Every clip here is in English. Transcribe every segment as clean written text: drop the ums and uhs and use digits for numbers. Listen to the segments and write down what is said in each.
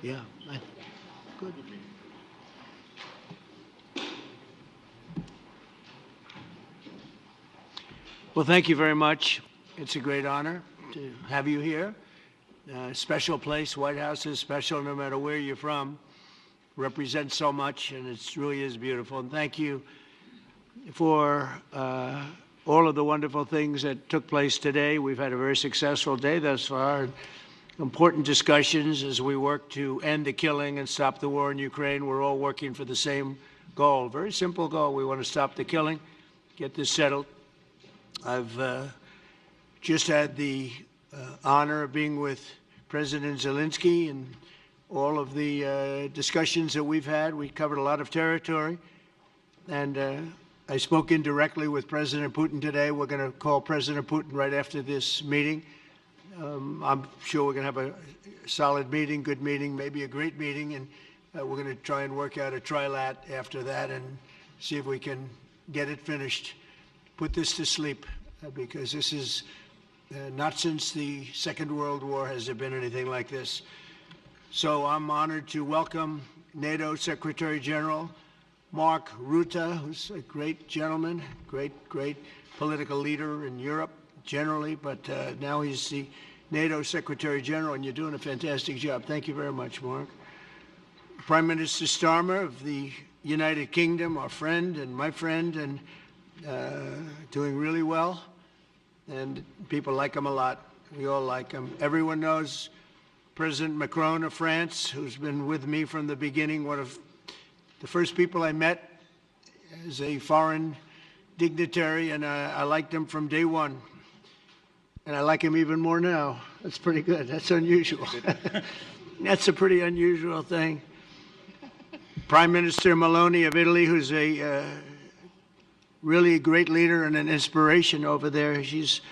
Yeah. Good. Well, thank you very much. It's a great honor to have you here. Special place. White House is special no matter where you're from. Represents so much, and it really is beautiful. And thank you for all of the wonderful things that took place today. We've had a very successful day thus far. Important discussions as we work to end the killing and stop the war in Ukraine. We're all working for the same goal, very simple goal. We want to stop the killing, get this settled. I've just had the honor of being with President Zelenskyy and all of the discussions that we've had. We covered a lot of territory, and I spoke indirectly with President Putin today. We're going to call President Putin right after this meeting. I'm sure we're going to have a solid meeting, good meeting, maybe a great meeting, and we're going to try and work out a trilat after that and see if we can get it finished, put this to sleep, because this is not since the Second World War has there been anything like this. So I'm honored to welcome NATO Secretary General Mark Rutte, who's a great gentleman, great political leader in Europe generally, but now he's the NATO Secretary General, and you're doing a fantastic job. Thank you very much, Mark. Prime Minister Starmer of the United Kingdom, our friend and my friend, and doing really well, and people like him a lot. We all like him. Everyone knows President Macron of France, who's been with me from the beginning, one of the first people I met as a foreign dignitary, and I liked him from day one. And I like him even more now. That's pretty good. That's unusual. That's a pretty unusual thing. Prime Minister Meloni of Italy, who's a really a great leader and an inspiration over there. She's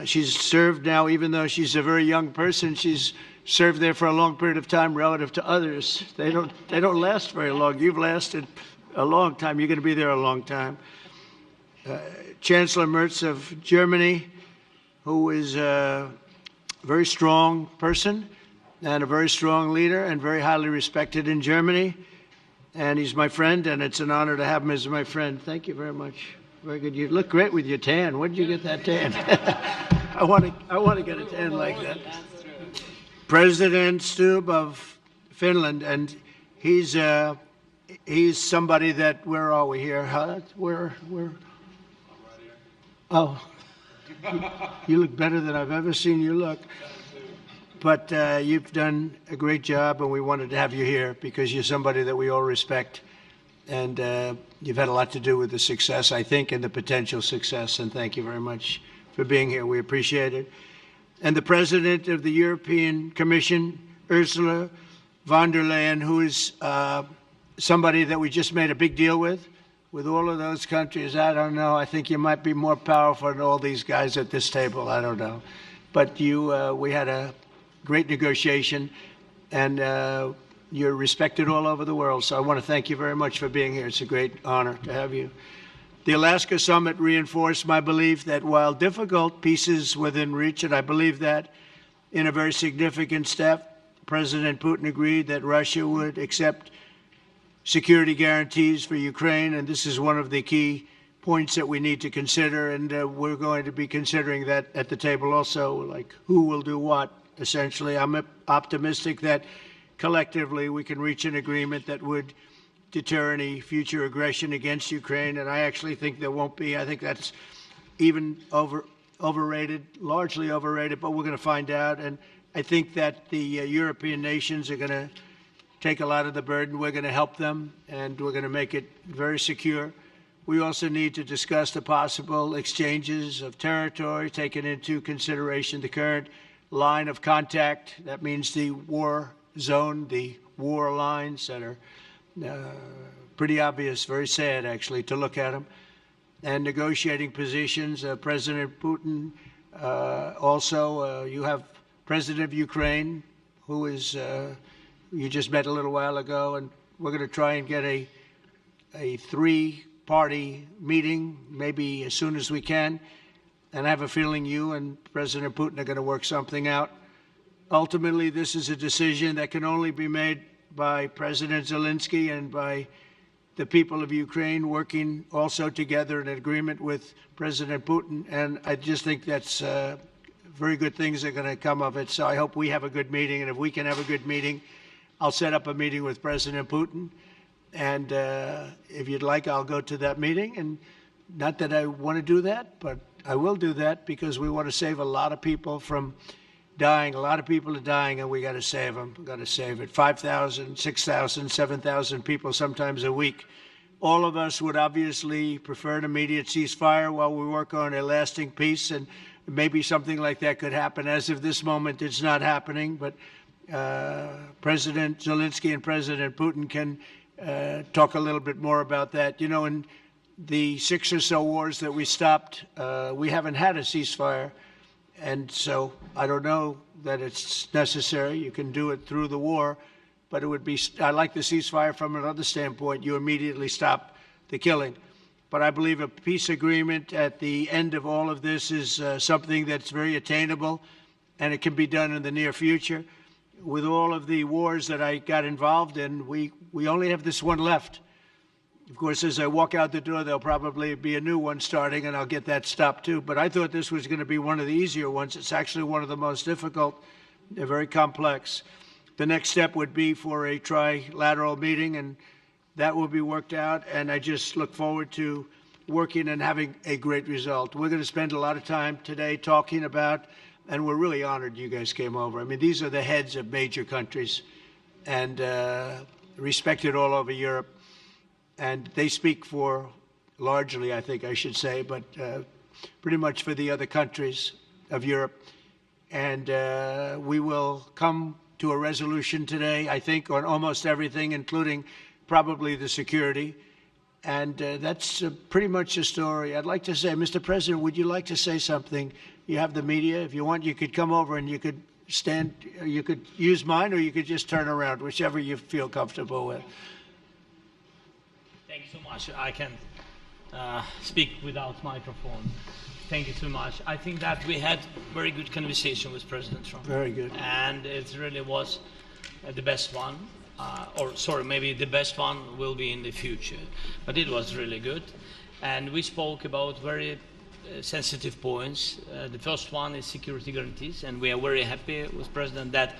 served now, even though she's a very young person, she's served there for a long period of time relative to others. They don't last very long. You've lasted a long time. You're going to be there a long time. Chancellor Merz of Germany, who is a very strong person and a very strong leader and very highly respected in Germany. And he's my friend, and it's an honor to have him as my friend. Thank you very much. Very good. You look great with your tan. Where did you get that tan? I want to get a tan like that. President Stubb of Finland, and he's somebody that, where are we here? Where? Oh. You look better than I've ever seen you look. But you've done a great job, and we wanted to have you here because you're somebody that we all respect. And you've had a lot to do with the success, I think, and the potential success. And thank you very much for being here. We appreciate it. And the President of the European Commission, Ursula von der Leyen, who is somebody that we just made a big deal with all of those countries. I don't know. I think you might be more powerful than all these guys at this table. I don't know. But we had a great negotiation, and you're respected all over the world. So I want to thank you very much for being here. It's a great honor to have you. The Alaska summit reinforced my belief that while difficult, peace is within reach, and I believe that in a very significant step, President Putin agreed that Russia would accept security guarantees for Ukraine, and this is one of the key points that we need to consider, and we're going to be considering that at the table also, like who will do what, essentially. I'm optimistic that collectively we can reach an agreement that would deter any future aggression against Ukraine, and I actually think there won't be. I think that's even overrated, largely overrated, but we're going to find out, and I think that the European nations are going to take a lot of the burden. We're going to help them, and we're going to make it very secure. We also need to discuss the possible exchanges of territory, taking into consideration the current line of contact. That means the war zone, the war lines that are pretty obvious, very sad, actually, to look at them. And negotiating positions. President Putin, also, you have President of Ukraine, who is you just met a little while ago, and we're going to try and get a three-party meeting, maybe as soon as we can. And I have a feeling you and President Putin are going to work something out. ultimately this is a decision that can only be made by President Zelenskyy and by the people of Ukraine working also together in agreement with President Putin. And I just think that's very good things are going to come of it. So I hope we have a good meeting. And if we can have a good meeting, I'll set up a meeting with President Putin. And if you'd like, I'll go to that meeting. And not that I want to do that, but I will do that because we want to save a lot of people from dying. A lot of people are dying, and we got to save them. We got to save it. 5,000, 6,000, 7,000 people sometimes a week. All of us would obviously prefer an immediate ceasefire while we work on a lasting peace, and maybe something like that could happen. As of this moment, it's not happening, but President Zelenskyy and President Putin can talk a little bit more about that. You know, in the 6 or so wars that we stopped, we haven't had a ceasefire. And so I don't know that it's necessary. You can do it through the war, but it would be, I like the ceasefire from another standpoint. You immediately stop the killing. But I believe a peace agreement at the end of all of this is something that's very attainable, and it can be done in the near future. With all of the wars that I got involved in, we only have this one left. Of course, as I walk out the door, there'll probably be a new one starting, and I'll get that stopped too. But I thought this was going to be one of the easier ones. It's actually one of the most difficult. They're very complex. The next step would be for a trilateral meeting, and that will be worked out. And I just look forward to working and having a great result. We're going to spend a lot of time today talking about, and we're really honored you guys came over. I mean, these are the heads of major countries and respected all over Europe. And they speak for, largely, I think I should say, but pretty much for the other countries of Europe. And we will come to a resolution today, I think, on almost everything, including probably the security. And that's pretty much the story. I'd like to say, Mr. President, would you like to say something? You have the media. If you want, you could come over and you could stand, you could use mine, or you could just turn around, whichever you feel comfortable with. Thank you so much. I can speak without microphone. Thank you so much. I think that we had very good conversation with President Trump. Very good. And it really was the best one. Or sorry, maybe the best one will be in the future. But it was really good. And we spoke about very sensitive points. The first one is security guarantees. And we are very happy with President that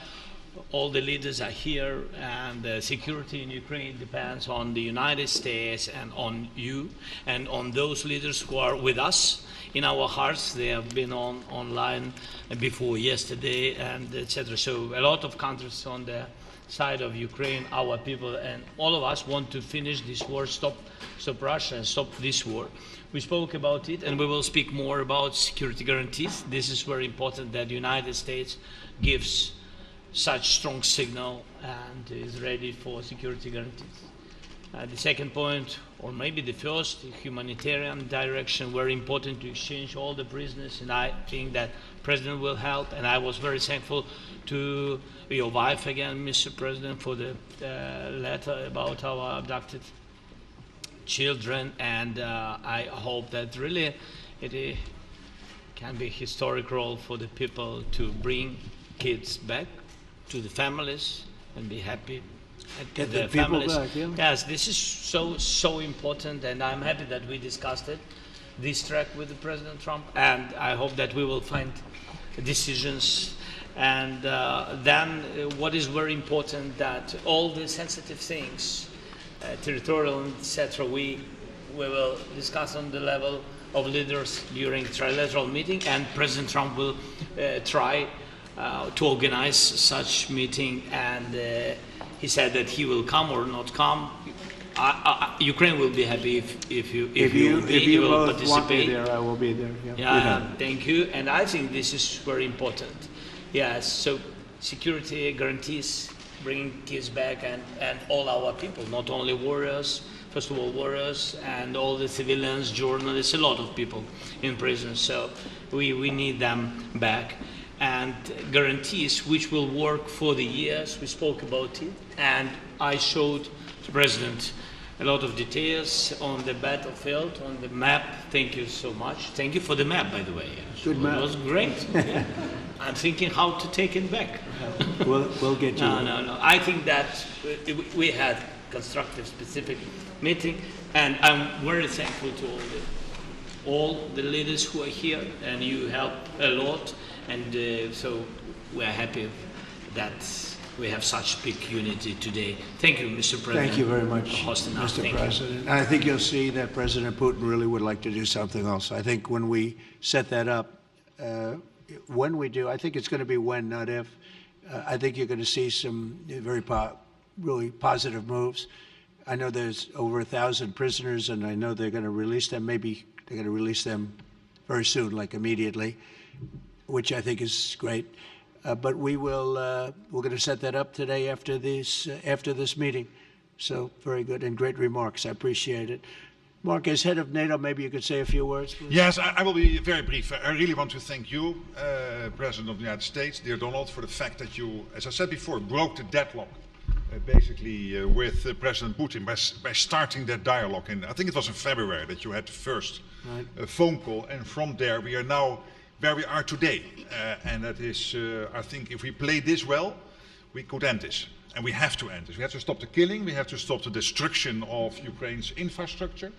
all the leaders are here, and the security in Ukraine depends on the United States and on you and on those leaders who are with us in our hearts. They have been online before yesterday, and etc. So a lot of countries on the side of Ukraine, our people, and all of us want to finish this war, stop Russia and stop this war. We spoke about it, and we will speak more about security guarantees. This is very important that the United States gives such strong signal and is ready for security guarantees. The second point, or maybe the first, humanitarian direction, very important to exchange all the prisoners, and I think that President will help. And I was very thankful to your wife again, Mr. President, for the letter about our abducted children, and I hope that really it can be a historic role for the people to bring kids back to the families and be happy. Get the people back, yeah. Yes, this is so important, and I'm happy that we discussed it, this track with the President Trump, and I hope that we will find decisions. And then what is very important, that all the sensitive things, territorial, etc., we will discuss on the level of leaders during the trilateral meeting, and President Trump will try to organize such meeting, and he said that he will come or not come. Ukraine will be happy if you will both participate. want me there, I will be there. Yeah, thank you. And I think this is very important. Yes, so security guarantees, bringing kids back, and all our people, not only warriors, first of all warriors, and all the civilians, journalists, a lot of people in prison. So we need them back. And guarantees which will work for the years. We spoke about it, and I showed the President a lot of details on the battlefield, on the map. Thank you so much. Thank you for the map, by the way. Good map. It was great. Yeah. I'm thinking how to take it back. We'll get you. No. I think that we had constructive, specific meeting, and I'm very thankful to all the leaders who are here, and you help a lot, and so we are happy that we have such big unity today. Thank you, Mr. President. Thank you very much, for hosting us. Mr. Thank President. And I think you'll see that President Putin really would like to do something else. I think when we set that up, when we do, I think it's going to be when, not if. I think you're going to see some really positive moves. I know there's over 1,000 prisoners, and I know they're going to release them. Maybe they're going to release them very soon, like immediately, which I think is great. But we're going to set that up today after this meeting. So very good and great remarks. I appreciate it. Mark, as head of NATO, maybe you could say a few words, please. Yes, I will be very brief. I really want to thank you, President of the United States, dear Donald, for the fact that you, as I said before, broke the deadlock basically with President Putin by starting that dialogue. And I think it was in February that you had the first phone call, and from there we are now where we are today. And that is, I think, if we play this well, we could end this. And we have to end this. We have to stop the killing. We have to stop the destruction of Ukraine's infrastructure.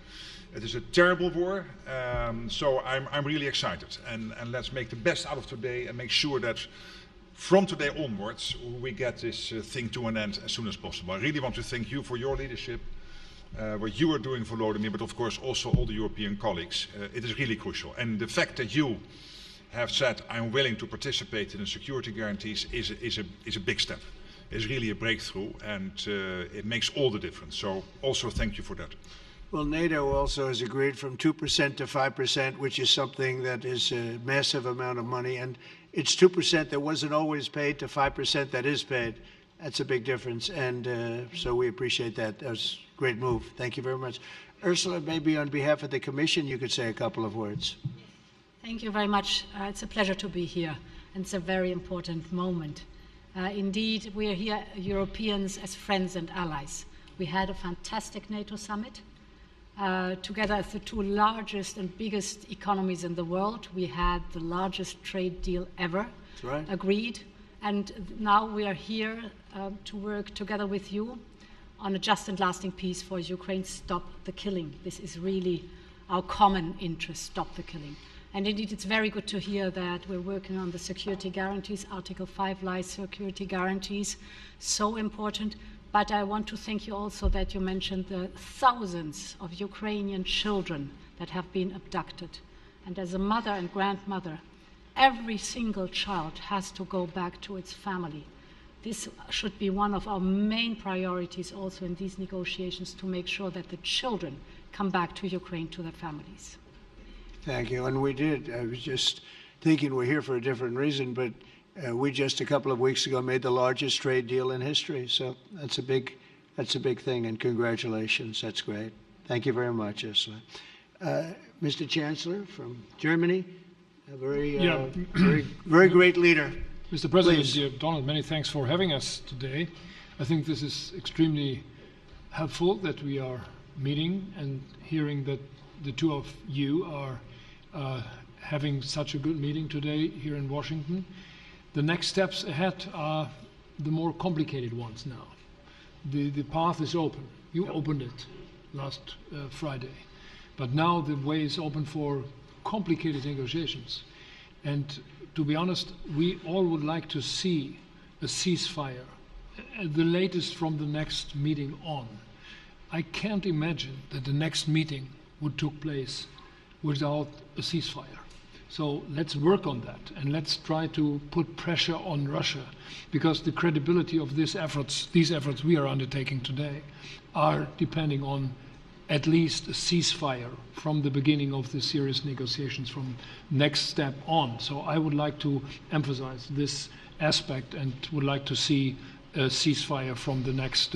It is a terrible war. So I'm really excited. And let's make the best out of today and make sure that from today onwards, we get this thing to an end as soon as possible. I really want to thank you for your leadership, what you are doing for Volodymyr, but of course also all the European colleagues. It is really crucial. And the fact that you have said, I'm willing to participate in the security guarantees is a big step. It's really a breakthrough, and it makes all the difference. So also thank you for that. Well, NATO also has agreed from 2% to 5%, which is something that is a massive amount of money. And it's 2% that wasn't always paid to 5% that is paid. That's a big difference. And so we appreciate that. That was a great move. Thank you very much. Ursula, maybe on behalf of the Commission, you could say a couple of words. Thank you very much. It's a pleasure to be here, and it's a very important moment. Indeed, we are here, Europeans, as friends and allies. We had a fantastic NATO summit. Together as the two largest and biggest economies in the world, we had the largest trade deal ever agreed. And now we are here to work together with you on a just and lasting peace for Ukraine. Stop the killing. This is really our common interest, stop the killing. And indeed, it's very good to hear that we're working on the security guarantees, Article 5 lies security guarantees, so important. But I want to thank you also that you mentioned the thousands of Ukrainian children that have been abducted. And as a mother and grandmother, every single child has to go back to its family. This should be one of our main priorities also in these negotiations, to make sure that the children come back to Ukraine, to their families. Thank you. And we did. I was just thinking we're here for a different reason, but we just a couple of weeks ago made the largest trade deal in history. So that's a big thing, and congratulations. That's great. Thank you very much, Ursula. Mr. Chancellor from Germany, a very great leader. Mr. President, Please. dear Donald, many thanks for having us today. I think this is extremely helpful that we are meeting and hearing that the two of you are having such a good meeting today here in Washington. The next steps ahead are the more complicated ones now. The path is open. You opened it last Friday. But now the way is open for complicated negotiations. And to be honest, we all would like to see a ceasefire, the latest from the next meeting on. I can't imagine that the next meeting would take place without a ceasefire. So let's work on that, and let's try to put pressure on Russia, because the credibility of these efforts we are undertaking today are depending on at least a ceasefire from the beginning of the serious negotiations from next step on. So I would like to emphasize this aspect and would like to see a ceasefire from the next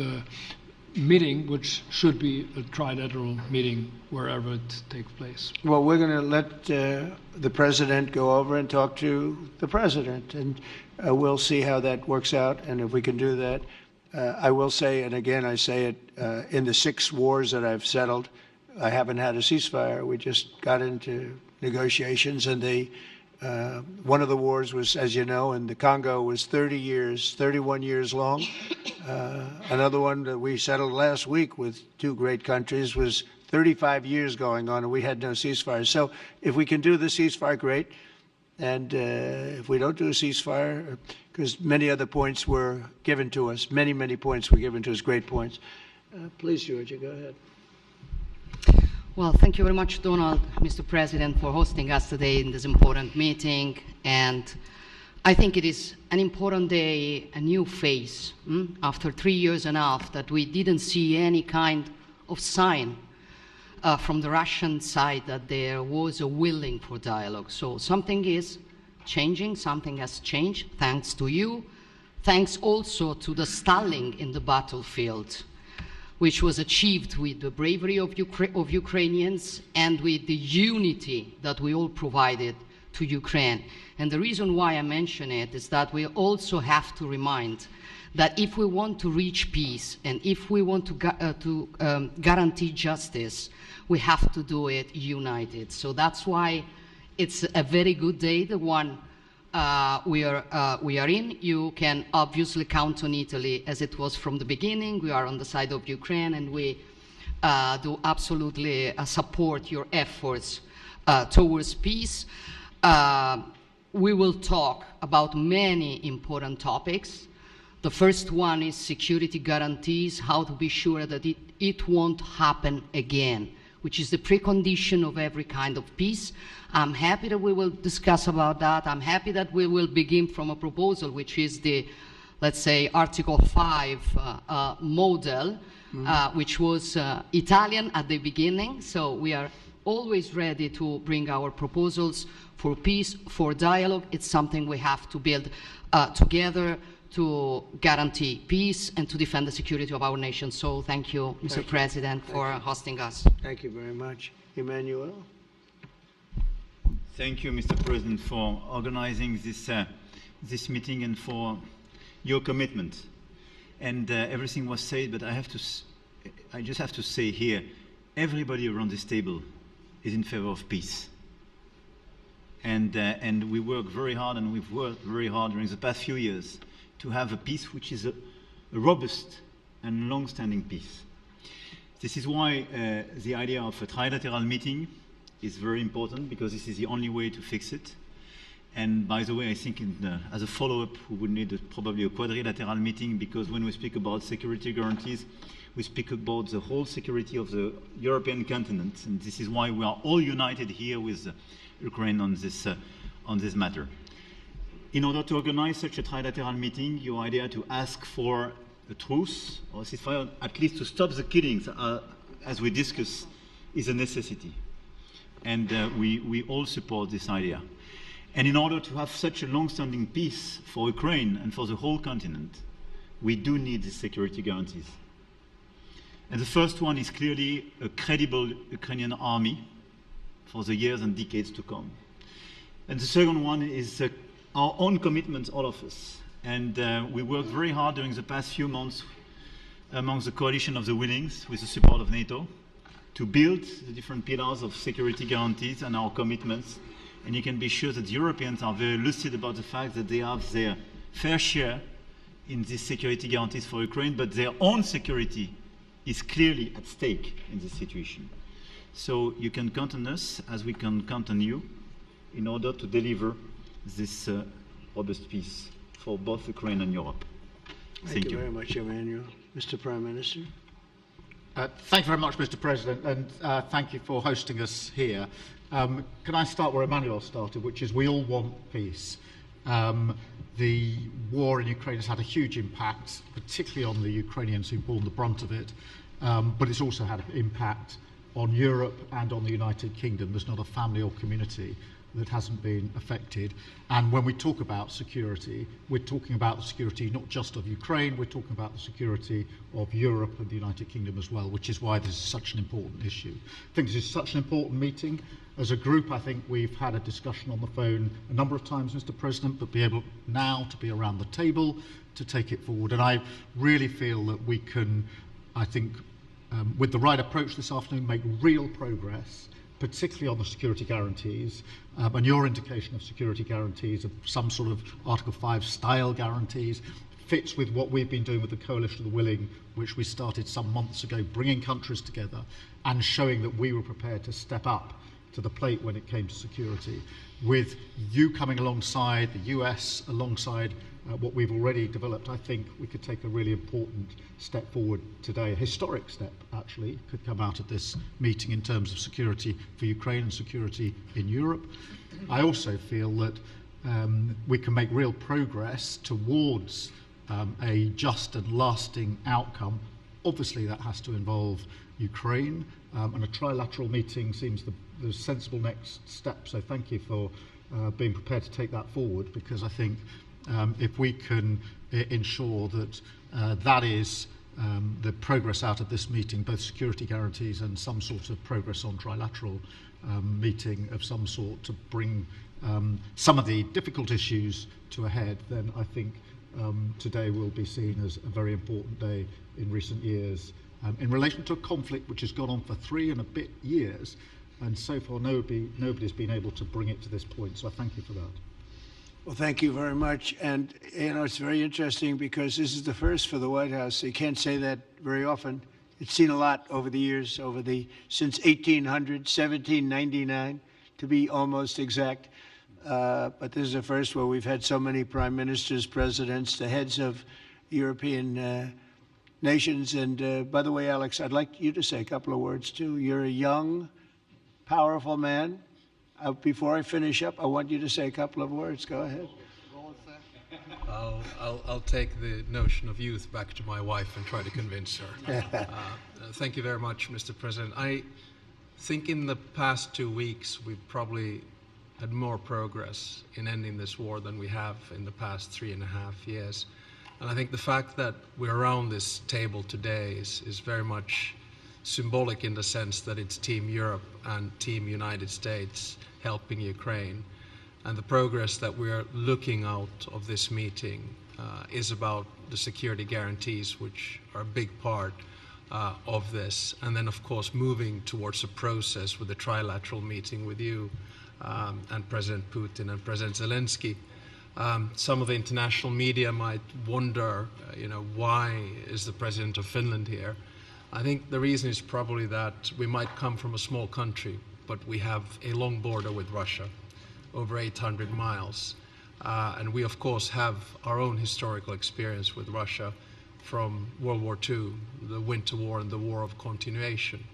meeting, which should be a trilateral meeting wherever it takes place. Well, we're going to let the president go over and talk to the president, and we'll see how that works out, and if we can do that. I will say, and again I say it, in the 6 wars that I've settled, I haven't had a ceasefire. We just got into negotiations, and one of the wars was, as you know, in the Congo was 31 years long. Another one that we settled last week with 2 great countries was 35 years going on, and we had no ceasefire. So if we can do the ceasefire, great. And if we don't do a ceasefire, because many other points were given to us, many points were given to us, great points. Please, Georgia, go ahead. Well, thank you very much, Donald, Mr. President, for hosting us today in this important meeting. And I think it is an important day, a new phase, after 3 years and a half that we didn't see any kind of sign from the Russian side that there was a willing for dialogue. So something is changing, something has changed, thanks to you. Thanks also to the stalling in the battlefield, which was achieved with the bravery of Ukrainians and with the unity that we all provided to Ukraine. And the reason why I mention it is that we also have to remind that if we want to reach peace and if we want to guarantee justice, we have to do it united. So that's why it's a very good day, the one we are in. You can obviously count on Italy as it was from the beginning. We are on the side of Ukraine, and we do absolutely support your efforts towards peace. We will talk about many important topics. The first one is security guarantees, how to be sure that it won't happen again, which is the precondition of every kind of peace. I'm happy that we will discuss about that. I'm happy that we will begin from a proposal, which is the, let's say, Article 5 model, which was Italian at the beginning. So we are always ready to bring our proposals for peace, for dialogue. It's something we have to build together to guarantee peace and to defend the security of our nation. So thank you, Mr. President, for hosting us. Thank you very much. Emmanuel? Thank you, Mr. President, for organizing this meeting and for your commitment. And everything was said, but I just have to say here, everybody around this table is in favor of peace. And we work very hard, and we've worked very hard during the past few years to have a peace which is a robust and long-standing peace. This is why the idea of a trilateral meeting is very important, because this is the only way to fix it. And by the way, I think as a follow-up, we would need probably a quadrilateral meeting, because when we speak about security guarantees, we speak about the whole security of the European continent. And this is why we are all united here with Ukraine on this matter. In order to organize such a trilateral meeting, your idea to ask for a truce or a ceasefire, at least to stop the killings, as we discussed, is a necessity. And we all support this idea. And in order to have such a long-standing peace for Ukraine and for the whole continent, we do need these security guarantees. And the first one is clearly a credible Ukrainian army for the years and decades to come. And the second one is our own commitment, all of us. And we worked very hard during the past few months amongst the coalition of the willings, with the support of NATO, to build the different pillars of security guarantees and our commitments. And you can be sure that the Europeans are very lucid about the fact that they have their fair share in these security guarantees for Ukraine, but their own security is clearly at stake in this situation. So you can count on us, as we can count on you, in order to deliver this robust peace for both Ukraine and Europe. Thank you very much, Emmanuel. Mr. Prime Minister? Thank you very much, Mr. President, and thank you for hosting us here. Can I start where Emmanuel started, which is we all want peace. The war in Ukraine has had a huge impact, particularly on the Ukrainians who've borne the brunt of it, but it's also had an impact on Europe and on the United Kingdom. There's not a family or community that hasn't been affected. And when we talk about security, we're talking about the security not just of Ukraine, we're talking about the security of Europe and the United Kingdom as well, which is why this is such an important issue. I think this is such an important meeting. As a group, I think we've had a discussion on the phone a number of times, Mr. President, but be able now to be around the table to take it forward. And I really feel that we can, I think, with the right approach this afternoon, make real progress, particularly on the security guarantees, and your indication of security guarantees, of some sort of Article 5 style guarantees, fits with what we've been doing with the Coalition of the Willing, which we started some months ago, bringing countries together and showing that we were prepared to step up to the plate when it came to security. With you coming alongside, the US alongside what we've already developed, I think we could take a really important step forward today. A historic step, actually, could come out of this meeting in terms of security for Ukraine and security in Europe. I also feel that we can make real progress towards a just and lasting outcome. Obviously, that has to involve Ukraine, and a trilateral meeting seems the sensible next step. So thank you for being prepared to take that forward, because I think if we can ensure that that is the progress out of this meeting, both security guarantees and some sort of progress on trilateral meeting of some sort to bring some of the difficult issues to a head, then I think today will be seen as a very important day in recent years in relation to a conflict which has gone on for 3 and a bit years, and so far nobody's been able to bring it to this point. So I thank you for that. Well, thank you very much. And, you know, it's very interesting because this is the first for the White House. You can't say that very often. It's seen a lot over the years, since 1800, 1799, to be almost exact. But this is the first where we've had so many prime ministers, presidents, the heads of European nations. And by the way, Alex, I'd like you to say a couple of words, too. You're a young, powerful man. Before I finish up, I want you to say a couple of words. Go ahead. I'll take the notion of youth back to my wife and try to convince her. Thank you very much, Mr. President. I think in the past 2 weeks, we've probably had more progress in ending this war than we have in the past 3.5 years. And I think the fact that we're around this table today is very much symbolic in the sense that it's Team Europe and Team United States helping Ukraine. And the progress that we're looking out of this meeting is about the security guarantees, which are a big part of this. And then, of course, moving towards a process with a trilateral meeting with you and President Putin and President Zelenskyy. Some of the international media might wonder, why is the President of Finland here? I think the reason is probably that we might come from a small country, but we have a long border with Russia, over 800 miles. And we, of course, have our own historical experience with Russia from World War II, the Winter War and the War of Continuation.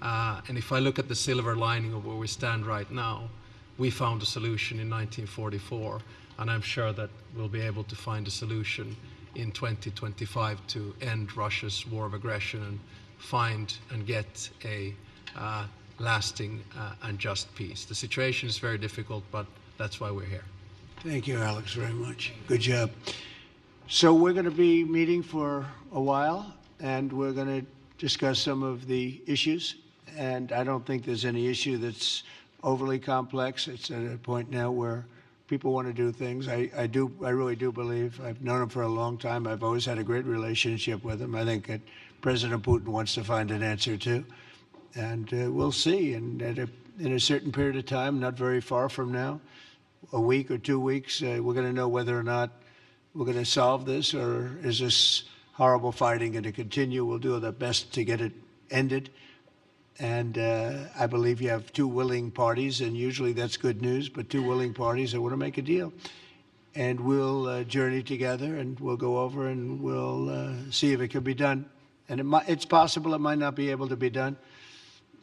And if I look at the silver lining of where we stand right now, we found a solution in 1944, and I'm sure that we'll be able to find a solution in 2025 to end Russia's war of aggression and find and get a lasting and just peace. The situation is very difficult, but that's why we're here. Thank you, Alex, very much. Good job. So we're going to be meeting for a while, and we're going to discuss some of the issues. And I don't think there's any issue that's overly complex. It's at a point now where people want to do things. I really do believe. I've known him for a long time. I've always had a great relationship with him. I think that President Putin wants to find an answer too. And we'll see. And in a certain period of time, not very far from now, a week or 2 weeks, we're going to know whether or not we're going to solve this, or is this horrible fighting going to continue. We'll do our best to get it ended. And I believe you have 2 willing parties, and usually that's good news, but 2 willing parties that want to make a deal. And we'll journey together, and we'll go over, and we'll see if it can be done. And it's possible it might not be able to be done.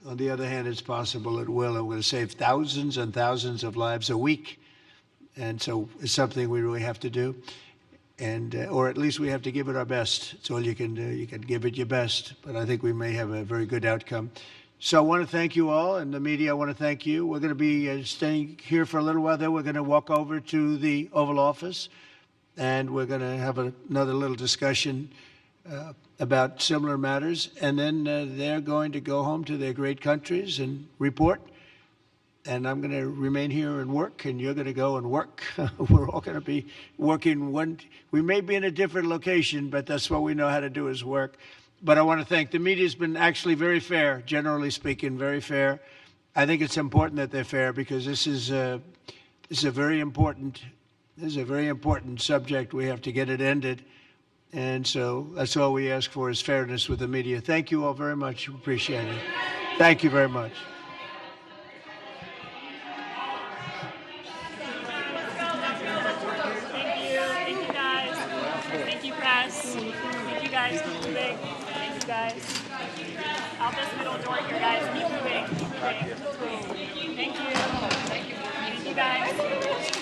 On the other hand, it's possible it will. And we're going to save thousands and thousands of lives a week. And so it's something we really have to do. And, or at least we have to give it our best. It's all you can do. You can give it your best. But I think we may have a very good outcome. So I want to thank you all, and the media, I want to thank you. We're going to be staying here for a little while. Then we're going to walk over to the Oval Office, and we're going to have another little discussion about similar matters. And then they're going to go home to their great countries and report. And I'm going to remain here and work, and you're going to go and work. We're all going to be working we may be in a different location, but that's what we know how to do is work. But I want to thank the media. Has been actually very fair, generally speaking, very fair. I think it's important that they're fair because this is a very important subject. We have to get it ended, and so that's all we ask for is fairness with the media. Thank you all very much. Appreciate it. Thank you very much. Thank you, press. Thank you guys. Keep moving. Thank you guys. Out this middle door here, guys. Keep moving. Keep moving. Thank you. Thank you guys.